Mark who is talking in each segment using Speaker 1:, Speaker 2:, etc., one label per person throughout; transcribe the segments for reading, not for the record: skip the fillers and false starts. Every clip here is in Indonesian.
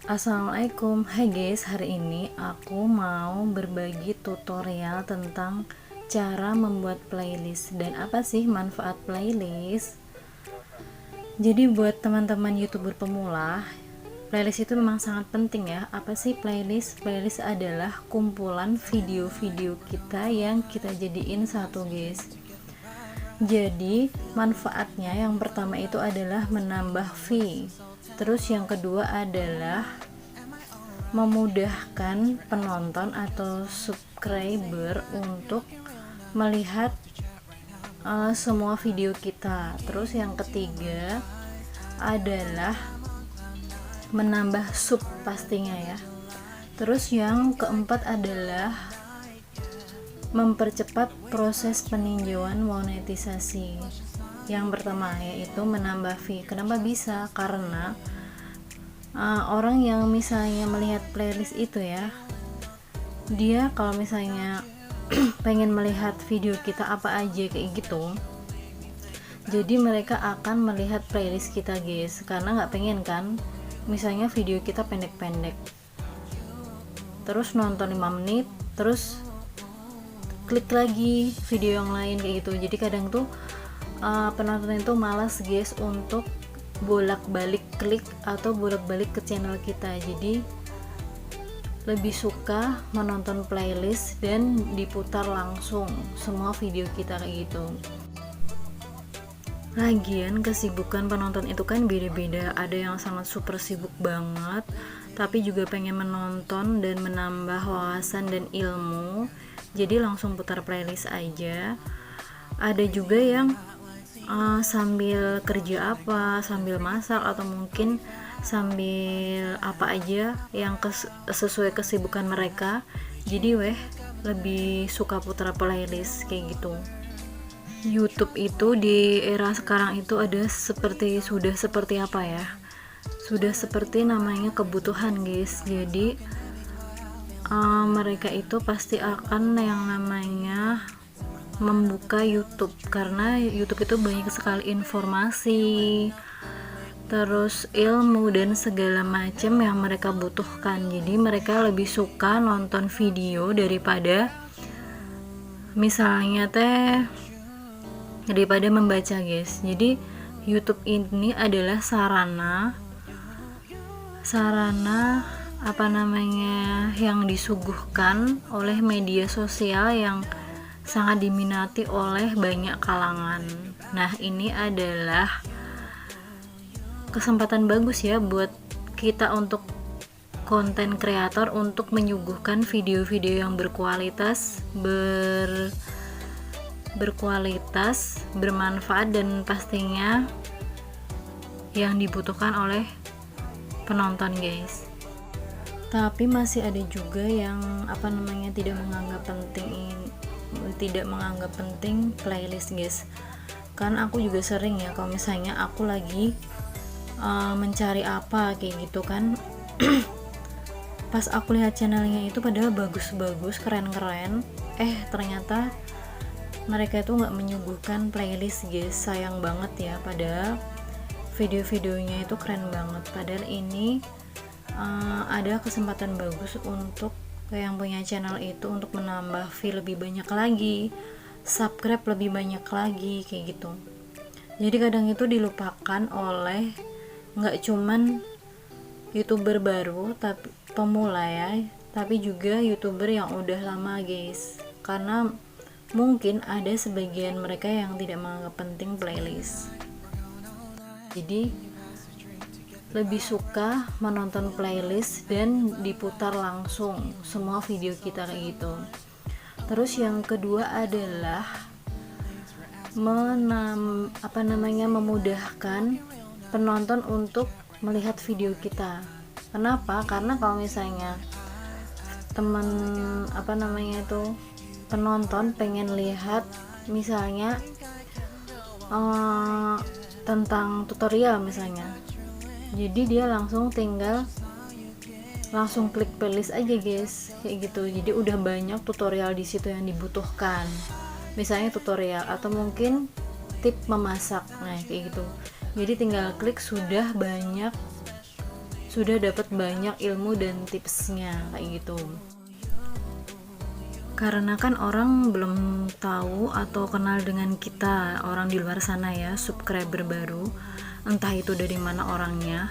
Speaker 1: Assalamualaikum, hai guys, hari ini aku mau berbagi tutorial tentang cara membuat playlist dan apa sih manfaat playlist. Jadi buat teman-teman youtuber pemula, playlist itu memang sangat penting ya. Apa sih playlist? Playlist adalah kumpulan video-video kita yang kita jadiin satu guys. Jadi manfaatnya yang pertama itu adalah menambah fee. Terus yang kedua adalah memudahkan penonton atau subscriber untuk melihat semua video kita. Terus yang ketiga adalah menambah sub pastinya ya. Terus yang keempat adalah mempercepat proses peninjauan monetisasi. Yang pertama yaitu menambah fee. Kenapa bisa? Karena orang yang misalnya melihat playlist itu ya, dia kalau misalnya pengen melihat video kita apa aja kayak gitu, jadi mereka akan melihat playlist kita guys, karena nggak pengen kan misalnya video kita pendek-pendek terus nonton 5 menit terus klik lagi video yang lain kayak gitu. Jadi kadang tuh penonton itu malas guys untuk bolak-balik klik atau bolak-balik ke channel kita, jadi lebih suka menonton playlist dan diputar langsung semua video kita kayak gitu. Lagian kesibukan penonton itu kan beda-beda, ada yang sangat super sibuk banget tapi juga pengen menonton dan menambah wawasan dan ilmu, jadi langsung putar playlist aja. Ada juga yang sambil kerja apa, sambil masak atau mungkin sambil apa aja yang sesuai kesibukan mereka, jadi lebih suka putar playlist kayak gitu. YouTube itu di era sekarang itu sudah seperti apa ya, sudah seperti namanya kebutuhan guys. Jadi mereka itu pasti akan yang namanya membuka YouTube, karena YouTube itu banyak sekali informasi, terus ilmu dan segala macam yang mereka butuhkan. Jadi mereka lebih suka nonton video daripada misalnya daripada membaca guys. Jadi YouTube ini adalah sarana yang disuguhkan oleh media sosial yang sangat diminati oleh banyak kalangan. Nah, ini adalah kesempatan bagus ya buat kita untuk konten kreator untuk menyuguhkan video-video yang berkualitas, bermanfaat dan pastinya yang dibutuhkan oleh penonton guys. Tapi masih ada juga yang tidak menganggap penting playlist guys. Kan aku juga sering ya kalau misalnya aku lagi mencari apa kayak gitu kan pas aku lihat channelnya itu padahal bagus-bagus, keren-keren, ternyata mereka itu nggak menyuguhkan playlist guys. Sayang banget ya, padahal video-videonya itu keren banget. Padahal ini ada kesempatan bagus untuk yang punya channel itu untuk menambah view lebih banyak lagi, subscribe lebih banyak lagi kayak gitu. Jadi kadang itu dilupakan oleh nggak cuman youtuber baru tapi pemula ya, tapi juga youtuber yang udah lama guys, karena mungkin ada sebagian mereka yang tidak menganggap penting playlist, jadi lebih suka menonton playlist dan diputar langsung semua video kita kayak gitu. Terus yang kedua adalah memudahkan penonton untuk melihat video kita. Kenapa? Karena kalau misalnya penonton pengen lihat misalnya tentang tutorial misalnya, jadi dia langsung klik playlist aja guys kayak gitu. Jadi udah banyak tutorial di situ yang dibutuhkan, misalnya tutorial atau mungkin tip memasak, nah kayak gitu. Jadi tinggal klik, sudah sudah dapat banyak ilmu dan tipsnya kayak gitu. Karena kan orang belum tahu atau kenal dengan kita, orang di luar sana ya, subscriber baru, entah itu dari mana orangnya.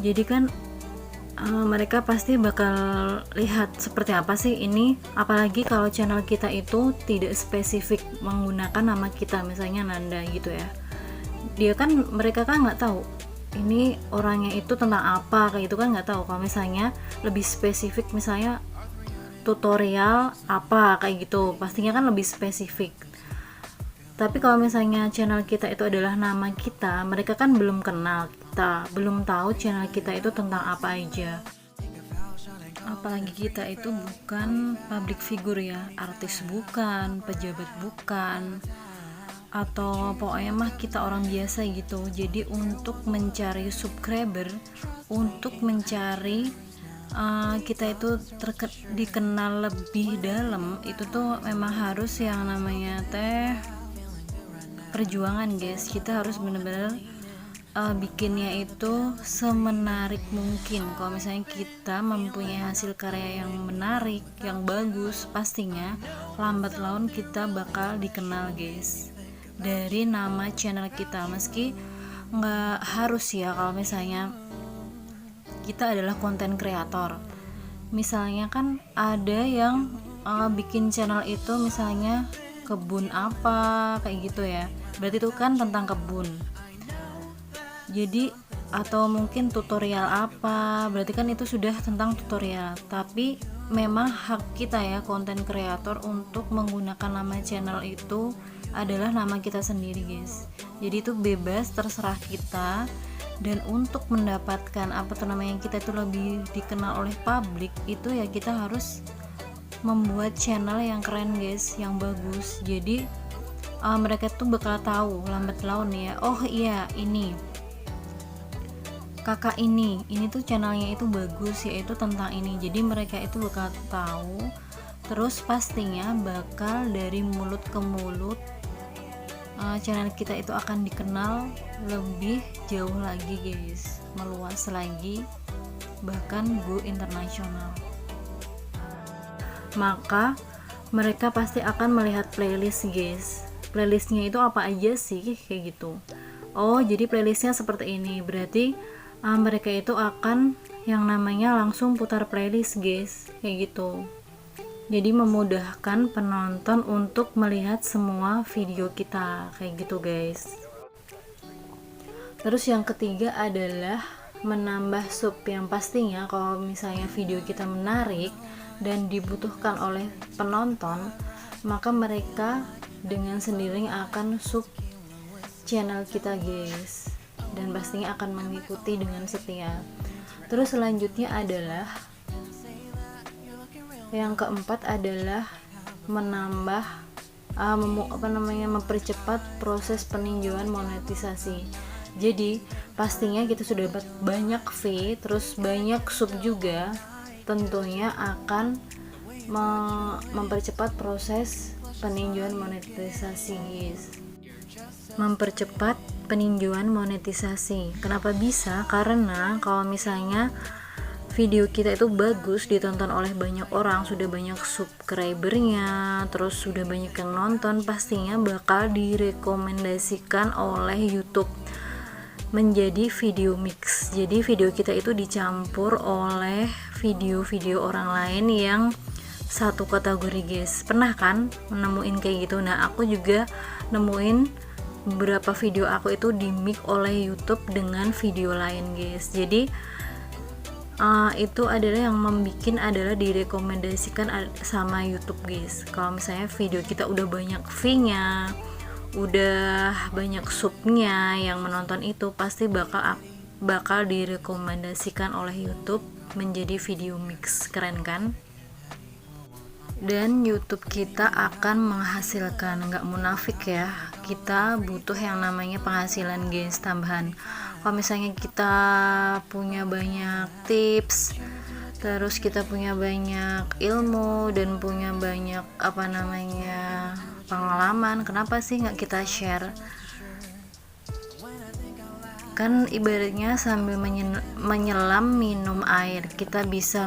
Speaker 1: Jadi kan mereka pasti bakal lihat seperti apa sih ini, apalagi kalau channel kita itu tidak spesifik menggunakan nama kita, misalnya Nanda gitu ya. Mereka kan nggak tahu ini orangnya itu tentang apa, kayak gitu kan nggak tahu. Kalau misalnya lebih spesifik, misalnya tutorial apa kayak gitu, pastinya kan lebih spesifik. Tapi kalau misalnya channel kita itu adalah nama kita, mereka kan belum kenal kita, belum tahu channel kita itu tentang apa aja. Apalagi kita itu bukan public figure ya, artis bukan, pejabat bukan, atau pokoknya mah kita orang biasa gitu. Jadi untuk mencari subscriber, untuk mencari kita itu dikenal lebih dalam, itu tuh memang harus yang namanya perjuangan guys. Kita harus bener-bener bikinnya itu semenarik mungkin. Kalau misalnya kita mempunyai hasil karya yang menarik, yang bagus, pastinya lambat laun kita bakal dikenal guys dari nama channel kita. Meski nggak harus ya, kalau misalnya kita adalah konten kreator, misalnya kan ada yang bikin channel itu misalnya kebun apa kayak gitu ya, berarti itu kan tentang kebun. Jadi atau mungkin tutorial apa, berarti kan itu sudah tentang tutorial. Tapi memang hak kita ya konten kreator untuk menggunakan nama channel itu adalah nama kita sendiri guys. Jadi itu bebas, terserah kita. Dan untuk mendapatkan kita itu lebih dikenal oleh publik, itu ya kita harus membuat channel yang keren guys, yang bagus. Jadi mereka tuh bakal tahu lambat laun ya, oh iya ini kakak ini tuh channelnya itu bagus, yaitu tentang ini. Jadi mereka itu bakal tahu, terus pastinya bakal dari mulut ke mulut channel kita itu akan dikenal lebih jauh lagi guys, meluas lagi, bahkan go internasional. Maka mereka pasti akan melihat playlist guys. Playlistnya itu apa aja sih kayak gitu. Oh jadi playlistnya seperti ini, berarti mereka itu akan yang namanya langsung putar playlist guys, kayak gitu. Jadi memudahkan penonton untuk melihat semua video kita kayak gitu guys. Terus yang ketiga adalah menambah sub, yang pastinya kalau misalnya video kita menarik dan dibutuhkan oleh penonton, maka mereka dengan sendirinya akan sub channel kita guys, dan pastinya akan mengikuti dengan setia. Terus selanjutnya adalah yang keempat adalah menambah mempercepat proses peninjauan monetisasi. Jadi pastinya kita sudah dapat banyak fee, terus banyak sub juga, tentunya akan mempercepat proses peninjauan monetisasi guys. Mempercepat peninjauan monetisasi. Kenapa bisa? Karena kalau misalnya video kita itu bagus, ditonton oleh banyak orang, sudah banyak subscribernya, terus sudah banyak yang nonton, pastinya bakal direkomendasikan oleh YouTube menjadi video mix. Jadi video kita itu dicampur oleh video-video orang lain yang satu kategori guys. Pernah kan menemuin kayak gitu? Nah aku juga nemuin beberapa video aku itu di mix oleh YouTube dengan video lain guys. Jadi itu adalah yang membuat adalah direkomendasikan sama YouTube guys. Kalau misalnya video kita udah banyak view-nya, udah banyak subnya yang menonton, itu pasti bakal direkomendasikan oleh YouTube menjadi video mix. Keren kan? Dan YouTube kita akan menghasilkan, nggak munafik ya, kita butuh yang namanya penghasilan guys, tambahan. Kalau misalnya kita punya banyak tips, terus kita punya banyak ilmu dan punya banyak pengalaman, kenapa sih nggak kita share? kan ibaratnya sambil menyelam minum air, kita bisa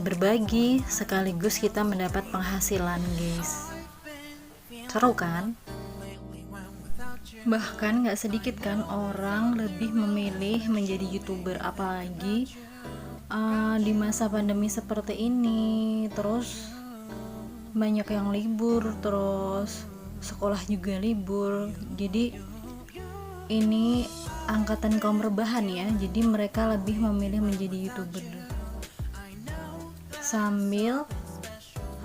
Speaker 1: berbagi sekaligus kita mendapat penghasilan guys. Seru kan? Bahkan gak sedikit kan orang lebih memilih menjadi YouTuber, apalagi di masa pandemi seperti ini. Terus banyak yang libur, terus sekolah juga libur, jadi ini angkatan kaum rebahan ya, jadi mereka lebih memilih menjadi YouTuber sambil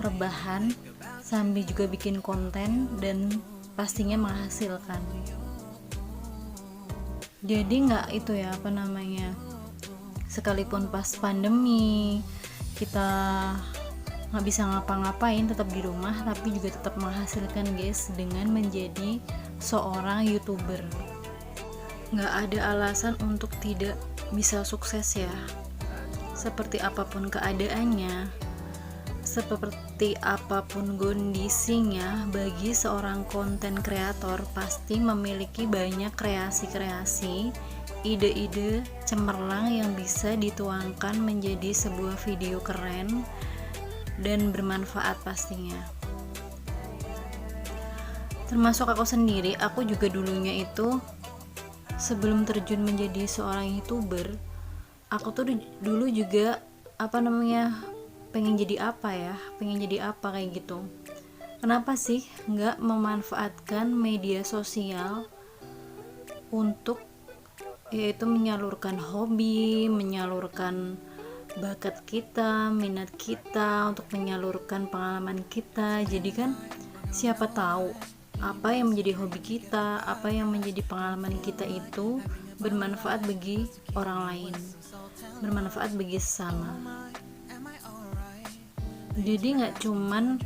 Speaker 1: rebahan, sambil juga bikin konten dan pastinya menghasilkan. Jadi nggak itu ya, apa namanya, sekalipun pas pandemi kita nggak bisa ngapa-ngapain, tetap di rumah, tapi juga tetap menghasilkan guys dengan menjadi seorang YouTuber. Nggak ada alasan untuk tidak bisa sukses ya. Seperti apapun keadaannya, seperti apapun kondisinya, bagi seorang konten kreator pasti memiliki banyak kreasi-kreasi, ide-ide cemerlang yang bisa dituangkan menjadi sebuah video keren dan bermanfaat pastinya. Termasuk aku sendiri, aku juga dulunya itu sebelum terjun menjadi seorang YouTuber, aku tuh dulu juga pengen jadi apa kayak gitu. Kenapa sih nggak memanfaatkan media sosial untuk yaitu menyalurkan hobi, menyalurkan bakat kita, minat kita, untuk menyalurkan pengalaman kita. Jadi kan siapa tahu apa yang menjadi hobi kita, apa yang menjadi pengalaman kita itu bermanfaat bagi orang lain, bermanfaat bagi sesama. Jadi nggak cuman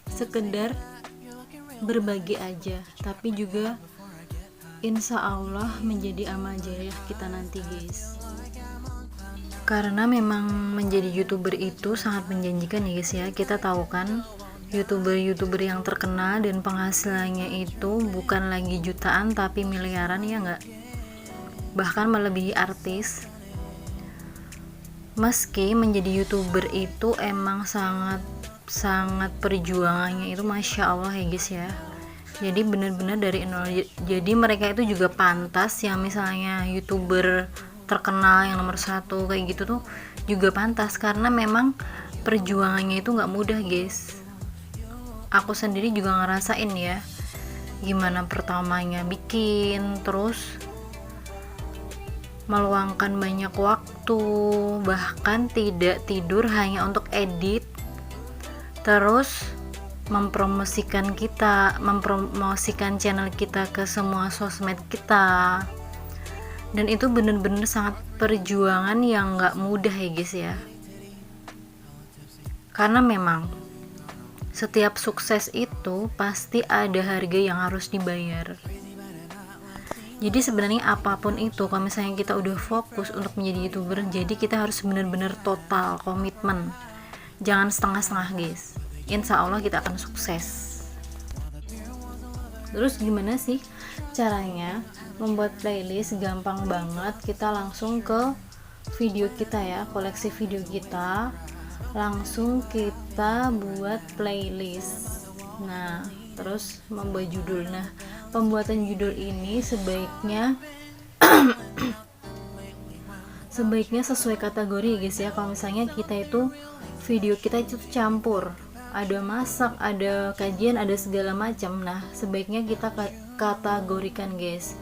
Speaker 1: sekedar berbagi aja, tapi juga insya Allah menjadi amal jariah kita nanti guys. Karena memang menjadi YouTuber itu sangat menjanjikan ya guys ya. Kita tahu kan YouTuber yang terkenal dan penghasilannya itu bukan lagi jutaan tapi miliaran, ya nggak? Bahkan melebihi artis. Meski menjadi YouTuber itu emang sangat perjuangannya itu masya Allah ya guys ya. Jadi benar-benar dari nol. Jadi mereka itu juga pantas yang misalnya YouTuber terkenal yang nomor 1 kayak gitu tuh juga pantas, karena memang perjuangannya itu nggak mudah guys. Aku sendiri juga ngerasain ya gimana pertamanya bikin, terus meluangkan banyak waktu, bahkan tidak tidur hanya untuk edit, terus mempromosikan channel kita ke semua sosmed kita. Dan itu bener-bener sangat perjuangan yang gak mudah ya guys ya. Karena memang setiap sukses itu pasti ada harga yang harus dibayar. Jadi sebenarnya apapun itu, kalau misalnya kita udah fokus untuk menjadi YouTuber, jadi kita harus benar-benar total komitmen, jangan setengah-setengah guys. Insya Allah kita akan sukses. Terus gimana sih caranya membuat playlist? Gampang banget, kita langsung ke video kita ya, koleksi video kita, langsung kita buat playlist. Nah, terus membuat judul. Nah, pembuatan judul ini sebaiknya sesuai kategori guys ya. Kalau misalnya kita itu video kita itu campur, ada masak, ada kajian, ada segala macam, nah sebaiknya kita kategorikan guys.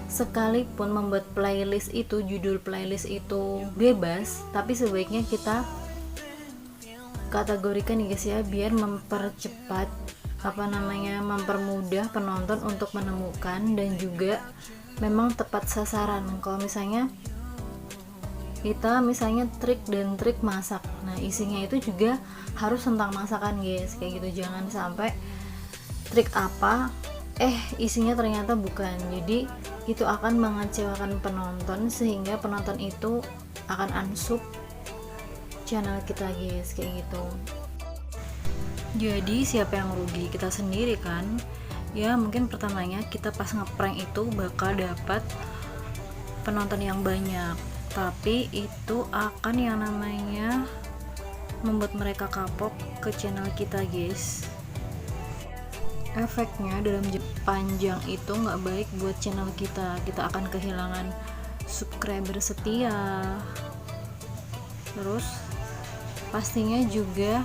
Speaker 1: Sekalipun membuat playlist itu, judul playlist itu bebas, tapi sebaiknya kita kategorikan ya guys ya, biar mempercepat mempermudah penonton untuk menemukan, dan juga memang tepat sasaran. Kalau misalnya kita trik masak, nah isinya itu juga harus tentang masakan guys, kayak gitu. Jangan sampai trik apa isinya ternyata bukan, jadi itu akan mengecewakan penonton, sehingga penonton itu akan unsub channel kita guys, kayak gitu. Jadi siapa yang rugi? Kita sendiri kan. Ya mungkin pertamanya kita pas ngeprank itu bakal dapat penonton yang banyak, tapi itu akan yang namanya membuat mereka kapok ke channel kita guys. Efeknya dalam jangka panjang itu nggak baik buat channel kita akan kehilangan subscriber setia, terus pastinya juga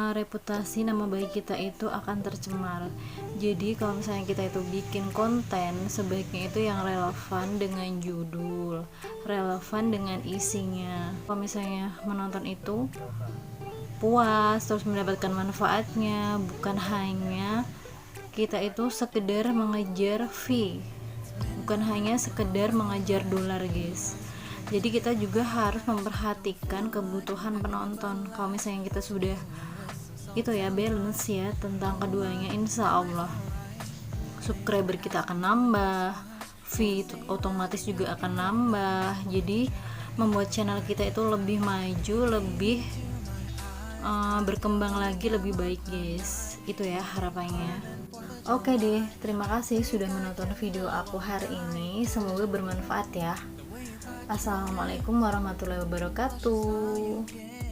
Speaker 1: reputasi nama baik kita itu akan tercemar. Jadi kalau misalnya kita itu bikin konten, sebaiknya itu yang relevan dengan judul, relevan dengan isinya. Kalau misalnya menonton itu puas terus mendapatkan manfaatnya, bukan hanya kita itu sekedar mengejar fee, bukan hanya sekedar mengejar dolar guys. Jadi kita juga harus memperhatikan kebutuhan penonton. Kalau misalnya kita sudah itu ya balance ya tentang keduanya, insya Allah subscriber kita akan nambah, fee otomatis juga akan nambah. Jadi membuat channel kita itu lebih maju, lebih berkembang lagi, lebih baik guys. Itu ya harapannya. Oke deh, terima kasih sudah menonton video aku hari ini, semoga bermanfaat ya. Assalamualaikum warahmatullahi wabarakatuh.